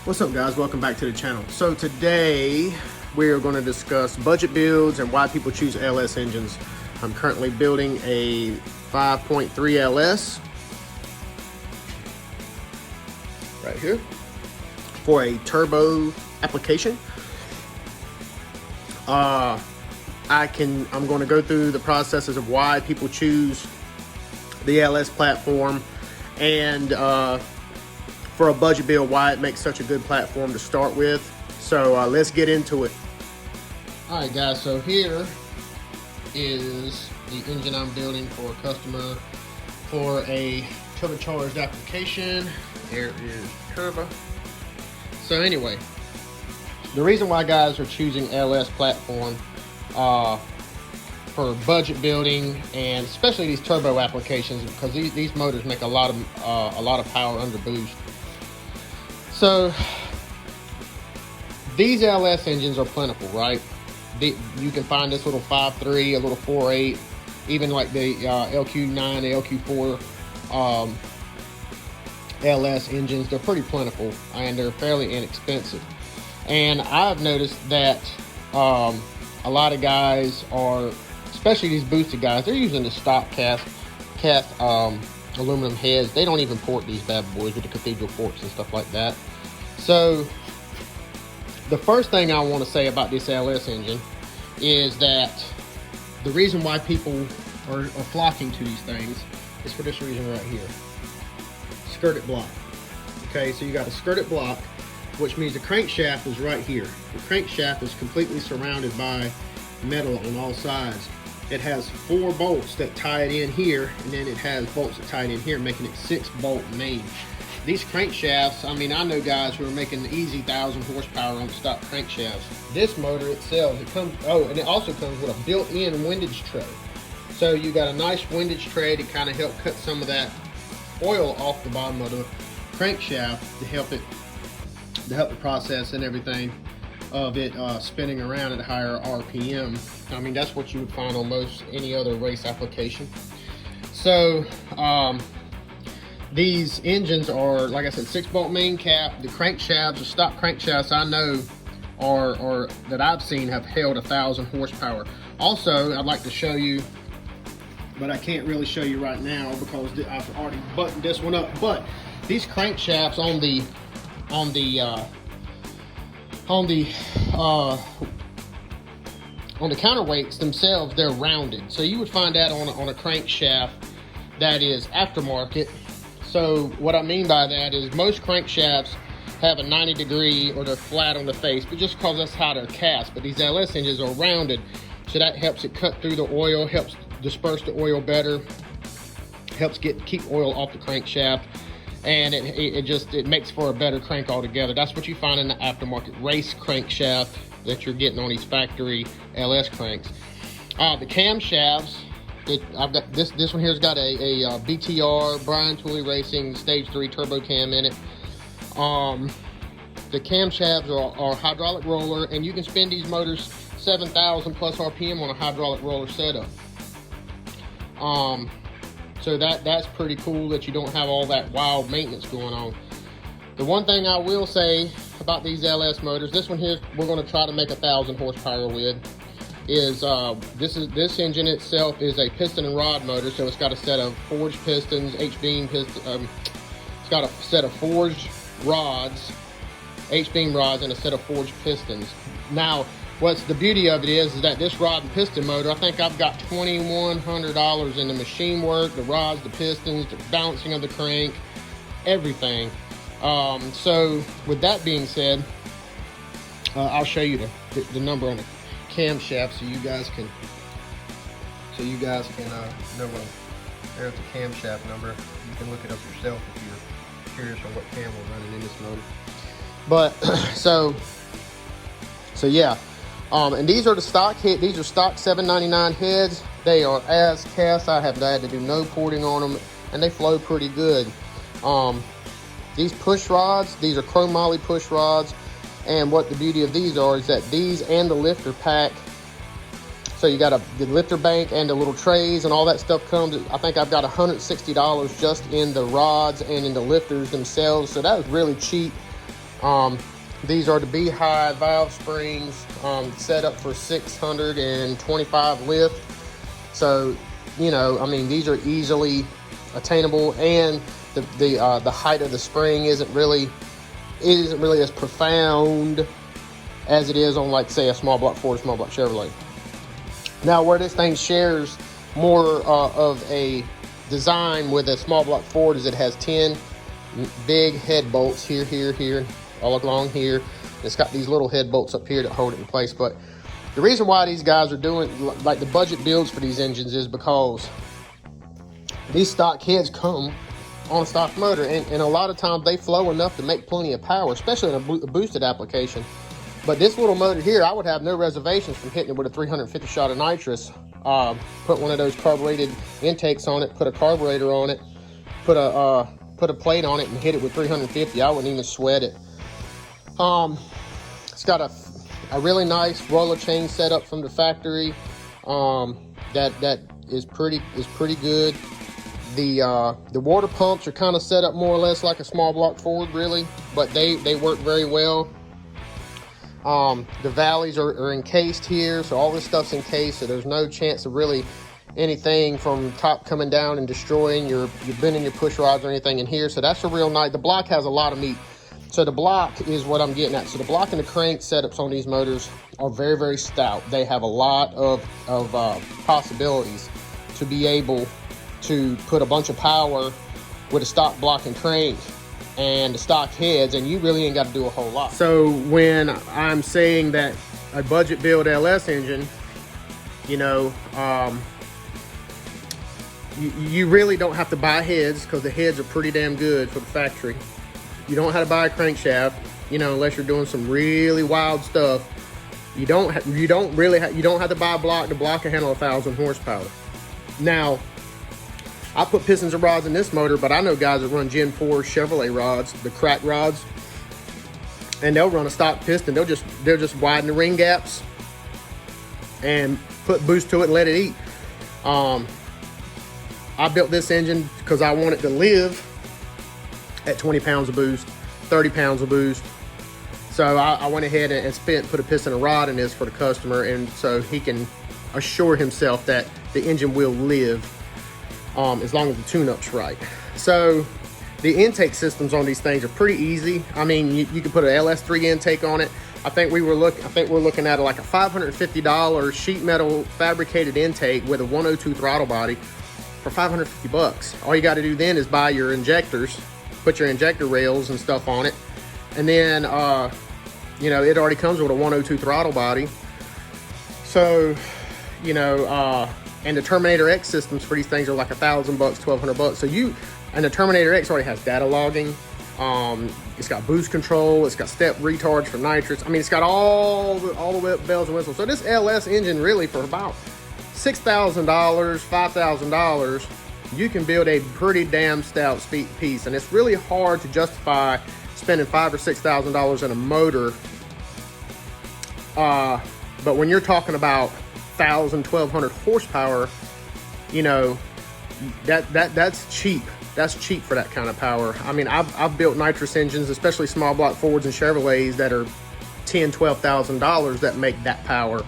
What's up, guys? Welcome back to the channel. So today we are going to discuss budget builds and why people choose LS engines. I'm currently building a 5.3 LS right here for a turbo application. I'm going to go through the processes of why people choose the LS platform and for a budget build, why it makes such a good platform to start with. So let's get into it. All right, guys, so here is the engine I'm building for a customer for a turbocharged application. Here is turbo. So anyway, the reason why guys are choosing LS platform for budget building, and especially these turbo applications, because these motors make a lot of power under boost. So these LS engines are plentiful, right? You can find this little 5.3, a little 4.8, even like the LQ9, the LQ4 LS engines. They're pretty plentiful and they're fairly inexpensive. And I've noticed that a lot of guys are, especially these boosted guys, they're using the stock cast aluminum heads. They don't even port these bad boys with the cathedral ports and stuff like that. So the first thing I want to say about this LS engine is that the reason why people are flocking to these things is for this reason right here. Skirted block. Okay, so you got a skirted block, which means the crankshaft is right here. The crankshaft is completely surrounded by metal on all sides. It has 4 bolts that tie it in here, and then it has bolts that tie it in here, making it 6-bolt main. These crankshafts, I mean, I know guys who are making easy 1,000 horsepower on stock crankshafts. This motor itself, it comes, and it also comes with a built-in windage tray. So you got a nice windage tray to kind of help cut some of that oil off the bottom of the crankshaft to help the process and everything of it spinning around at a higher RPM. I mean, that's what you would find on most any other race application. So these engines are, like I said, 6-bolt main cap. The crankshafts, the stock crankshafts I know are that I've seen have held 1,000 horsepower. Also, I'd like to show you, but I can't really show you right now because I've already buttoned this one up. But these crankshafts on the counterweights themselves, they're rounded. So you would find that on a crankshaft that is aftermarket. So what I mean by that is most crankshafts have a 90-degree or they're flat on the face, but just because that's how they're cast. But these LS engines are rounded, so that helps it cut through the oil, helps disperse the oil better, helps keep oil off the crankshaft, and it makes for a better crank altogether. That's what you find in the aftermarket race crankshaft that you're getting on these factory LS cranks. The camshafts, I've got this one here's got a BTR Brian Tooley Racing Stage 3 turbo cam in it. The camshafts are hydraulic roller, and you can spin these motors 7,000 plus RPM on a hydraulic roller setup. So that's pretty cool that you don't have all that wild maintenance going on. The one thing I will say about these LS motors, this one here we're going to try to make 1,000 horsepower with, is this engine itself is a piston and rod motor, so it's got a set of forged pistons, H-beam pistons. It's got a set of forged rods, H-beam rods, and a set of forged pistons. Now, what's the beauty of it is that this rod and piston motor, I think I've got $2,100 in the machine work, the rods, the pistons, the balancing of the crank, everything. So with that being said, I'll show you the number on the camshaft so you guys can know what. There's the camshaft number. You can look it up yourself if you're curious on what cam we're running in this motor. But so yeah. And these are the stock these are stock 799 heads. They are as cast. I had to do no porting on them, and they flow pretty good. These push rods, these are chromoly push rods, and what the beauty of these are is that these and the lifter pack, so you got the lifter bank and the little trays and all that stuff comes, I think I've got $160 just in the rods and in the lifters themselves, so that was really cheap. These are the Beehive valve springs, set up for 625 lift. So, you know, I mean, these are easily attainable, and the height of the spring isn't really as profound as it is on, like, say, a small block Ford, small block Chevrolet. Now, where this thing shares more of a design with a small block Ford is it has 10 big head bolts here, all along here. It's got these little head bolts up here that hold it in place. But the reason why these guys are doing, like, the budget builds for these engines is because these stock heads come on a stock motor, and a lot of times they flow enough to make plenty of power, especially in a boosted application. But this little motor here, I would have no reservations from hitting it with a 350 shot of nitrous. Put one of those carbureted intakes on it, put a carburetor on it, put a plate on it, and hit it with 350. I wouldn't even sweat it. It's got a really nice roller chain setup from the factory. That is pretty good. The water pumps are kind of set up more or less like a small block Ford, really, but they work very well. The valleys are encased here, so all this stuff's encased, so there's no chance of really anything from top coming down and destroying your bending your push rods or anything in here. So that's a real nice. The block has a lot of meat. So the block is what I'm getting at. So the block and the crank setups on these motors are very, very stout. They have a lot of possibilities to be able to put a bunch of power with a stock block and crank and the stock heads, and you really ain't got to do a whole lot. So when I'm saying that a budget build LS engine, you know, you really don't have to buy heads, because the heads are pretty damn good for the factory. You don't have to buy a crankshaft, you know, unless you're doing some really wild stuff. You don't have to buy a block. The block can handle 1,000 horsepower. Now, I put pistons and rods in this motor, but I know guys that run Gen 4 Chevrolet rods, the crack rods, and they'll run a stock piston. They'll just widen the ring gaps and put boost to it and let it eat. I built this engine because I want it to live at 20 pounds of boost, 30 pounds of boost. So I went ahead and put a piston and rod in this for the customer, and so he can assure himself that the engine will live as long as the tune-up's right. So the intake systems on these things are pretty easy. I mean, you can put an LS3 intake on it. I think we're looking at like a $550 sheet metal fabricated intake with a 102 throttle body for $550. All you got to do then is buy your injectors, put your injector rails and stuff on it, and then you know, it already comes with a 102 throttle body. So, you know, and the Terminator X systems for these things are like $1,000, $1,200. So and the Terminator X already has data logging. It's got boost control. It's got step retards for nitrous. I mean, it's got all the bells and whistles. So this LS engine, really, for about $6,000, $5,000, you can build a pretty damn stout piece. And it's really hard to justify spending $5,000 or $6,000 in a motor. But when you're talking about 1,000, 1,200 horsepower, you know, that's cheap. That's cheap for that kind of power. I mean, I've built nitrous engines, especially small block Fords and Chevrolets, that are $10,000, $12,000 that make that power.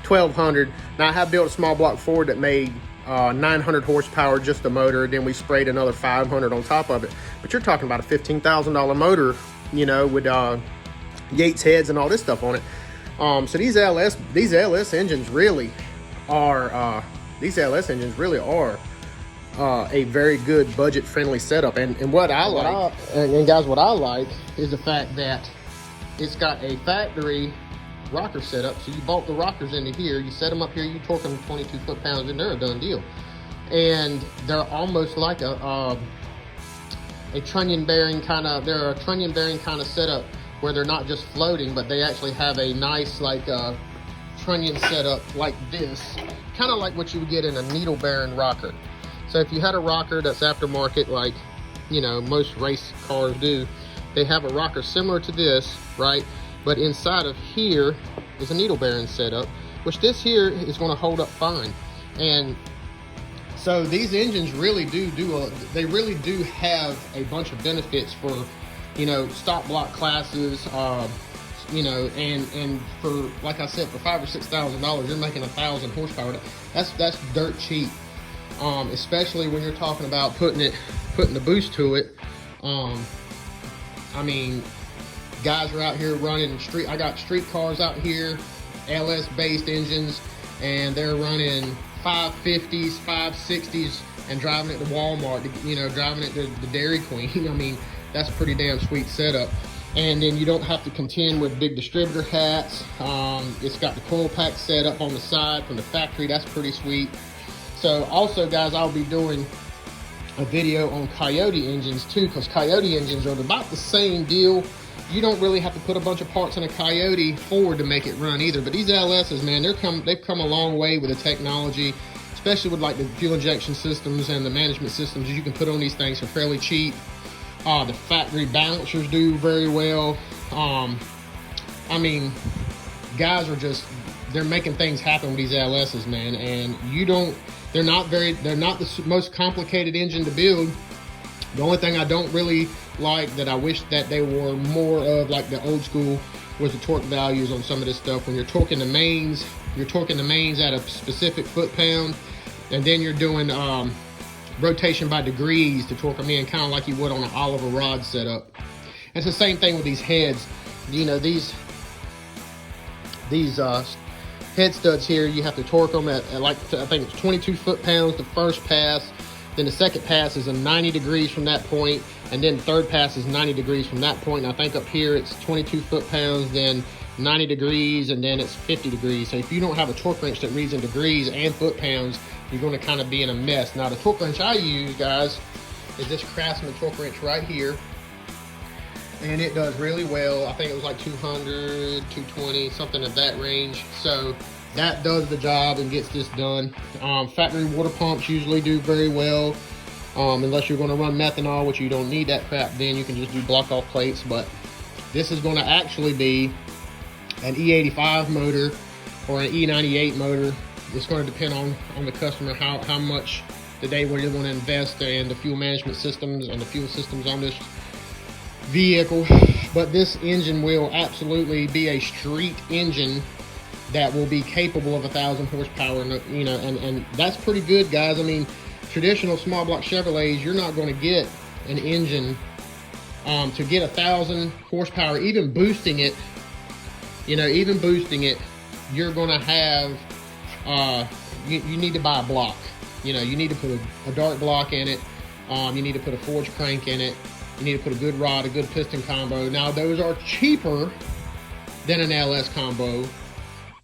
1,200. Now, I have built a small block Ford that made 900 horsepower, just the motor. Then we sprayed another 500 on top of it. But you're talking about a $15,000 motor, you know, with Yates heads and all this stuff on it. So these LS engines really are a very good budget-friendly setup. And what I like, and guys, what I like is the fact that it's got a factory rocker setup. So you bolt the rockers into here, you set them up here, you torque them 22 foot-pounds, and they're a done deal. And they're almost like a trunnion bearing kind of. They're a trunnion bearing kind of setup, where they're not just floating, but they actually have a nice, like, trunnion setup like this, kind of like what you would get in a needle bearing rocker. So if you had a rocker that's aftermarket, like, you know, most race cars do, they have a rocker similar to this, right? But inside of here is a needle bearing setup, which this here is going to hold up fine. And so these engines really do have a bunch of benefits for you know, stock block classes, you know, and for, like I said, for $5,000 or $6,000, you're making 1,000 horsepower. That's dirt cheap, especially when you're talking about putting the boost to it. I mean, guys are out here running I got street cars out here, LS based engines, and they're running 550s, 560s, and driving it to Walmart, you know, driving it to the Dairy Queen. I mean, that's a pretty damn sweet setup. And then you don't have to contend with big distributor hats. It's got the coil pack set up on the side from the factory. That's pretty sweet. So also, guys, I'll be doing a video on Coyote engines too, because Coyote engines are about the same deal. You don't really have to put a bunch of parts in a Coyote Ford to make it run either. But these LSs, man, they've come a long way with the technology, especially with like the fuel injection systems and the management systems you can put on these things for fairly cheap. The factory balancers do very well. I mean, guys are they're making things happen with these LSs, man. And they're not the most complicated engine to build. The only thing I don't really like, that I wish that they were more of like the old school, was the torque values on some of this stuff. When you're torquing the mains, at a specific foot-pound, and then you're doing rotation by degrees to torque them in, kind of like you would on an Oliver rod setup. It's the same thing with these heads. You know, these head studs here, you have to torque them at like, I think it's 22 foot-pounds the first pass. Then the second pass is 90 degrees from that point, and then the third pass is 90 degrees from that point. And I think up here it's 22 foot-pounds, then 90 degrees, and then it's 50 degrees. So if you don't have a torque wrench that reads in degrees and foot-pounds, you're going to kind of be in a mess. Now, the torque wrench I use, guys, is this Craftsman torque wrench right here, and it does really well. I think it was like 200, 220, something of that range. So that does the job and gets this done. Factory water pumps usually do very well, unless you're going to run methanol, which you don't need that crap. Then you can just do block off plates. But this is going to actually be an E85 motor or an E98 motor. It's going to depend on the customer, how much they really want to invest in the fuel management systems and the fuel systems on this vehicle. But this engine will absolutely be a street engine that will be capable of 1,000 horsepower, you know, and that's pretty good, guys. I mean, traditional small block Chevrolets, you're not going to get an engine to get 1,000 horsepower, even boosting it. You know, even boosting it, you're going to have you need to buy a block. You know, you need to put a dart block in it. You need to put a forged crank in it. You need to put a good rod, a good piston combo. Now, those are cheaper than an LS combo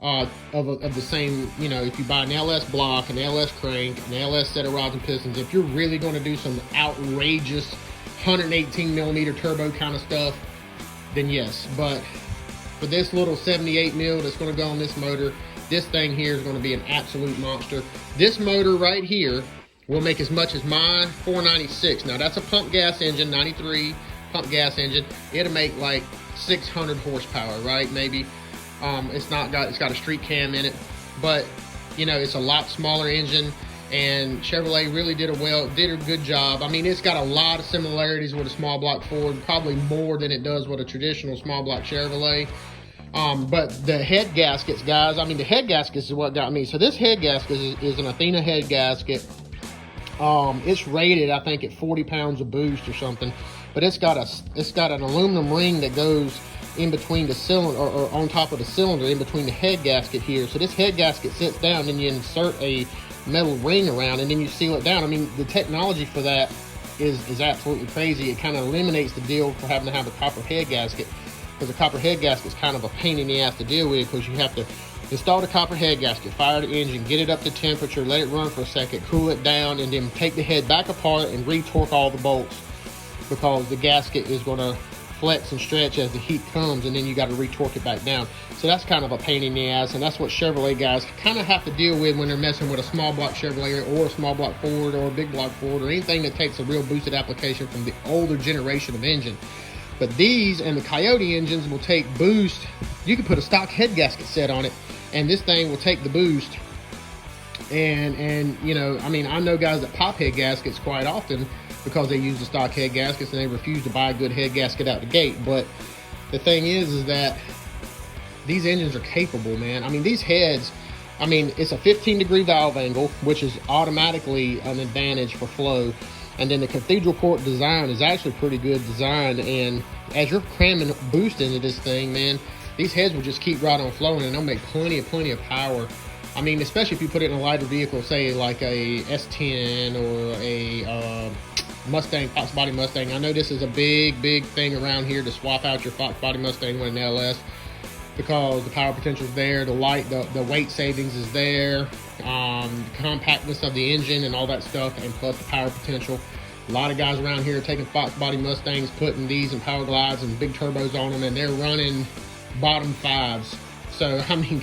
of the same, you know, if you buy an LS block, an LS crank, an LS set of rods and pistons, if you're really going to do some outrageous 118 millimeter turbo kind of stuff, then yes. But for this little 78 mil that's going to go on this motor, this thing here is going to be an absolute monster. This motor right here will make as much as my 496. Now, that's a pump gas engine, 93 pump gas engine. It'll make like 600 horsepower, right? Maybe. It's got a street cam in it, but you know, it's a lot smaller engine, and Chevrolet really did a good job. I mean, it's got a lot of similarities with a small block Ford, probably more than it does with a traditional small block Chevrolet. But the head gaskets, guys, I mean, the head gaskets is what got me. So this head gasket is an Athena head gasket. It's rated, I think, at 40 pounds of boost or something, but it's got an aluminum ring that goes in between the cylinder, or on top of the cylinder, in between the head gasket here. So this head gasket sits down, and you insert a metal ring around, and then you seal it down. I mean, the technology for that is absolutely crazy. It kind of eliminates the deal for having to have a copper head gasket, because the copper head gasket is kind of a pain in the ass to deal with, because you have to install the copper head gasket, fire the engine, get it up to temperature, let it run for a second, cool it down, and then take the head back apart and re-torque all the bolts, because the gasket is going to flex and stretch as the heat comes, and then you got to re-torque it back down. So that's kind of a pain in the ass, and that's what Chevrolet guys kind of have to deal with when they're messing with a small block Chevrolet or a small block Ford or a big block Ford or anything that takes a real boosted application from the older generation of engine. But these and the Coyote engines will take boost. You can put a stock head gasket set on it, and this thing will take the boost And you know, I mean, I know guys that pop head gaskets quite often because they use the stock head gaskets and they refuse to buy a good head gasket out the gate. But the thing is that these engines are capable, man. I mean, these heads, I mean, it's a 15-degree valve angle, which is automatically an advantage for flow. And then the cathedral port design is actually pretty good design. And as you're cramming boost into this thing, man, these heads will just keep right on flowing, and they'll make plenty of power. I mean, especially if you put it in a lighter vehicle, say like a S10 or a Mustang, Fox Body Mustang. I know this is a big thing around here to swap out your Fox Body Mustang with an LS because the power potential is there, the weight savings is there, the compactness of the engine and all that stuff, and plus the power potential. A lot of guys around here are taking Fox Body Mustangs, putting these in Power Glides and big turbos on them, and they're running bottom fives. So, I mean,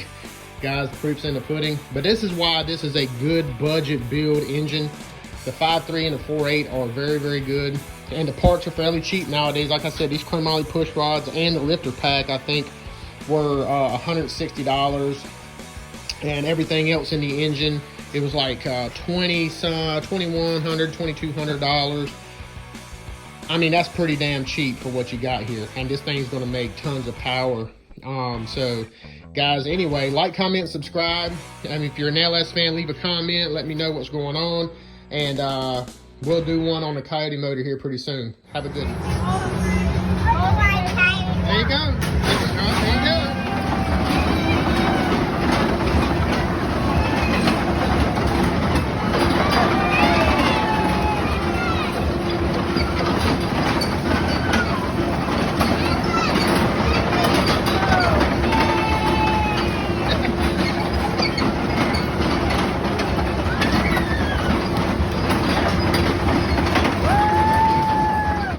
guys, the proof's in the pudding. But this is why this is a good budget build engine. The 5.3 and the 4.8 are very good, and the parts are fairly cheap nowadays. Like I said, these chromoly push rods and the lifter pack, I think, were $160, and everything else in the engine, it was like $2,100, $2,200. I mean, that's pretty damn cheap for what you got here, and this thing's going to make tons of power. So guys, anyway, like, comment, subscribe. I mean, if you're an LS fan, leave a comment, let me know what's going on, and we'll do one on the Coyote motor here pretty soon. Have a good one.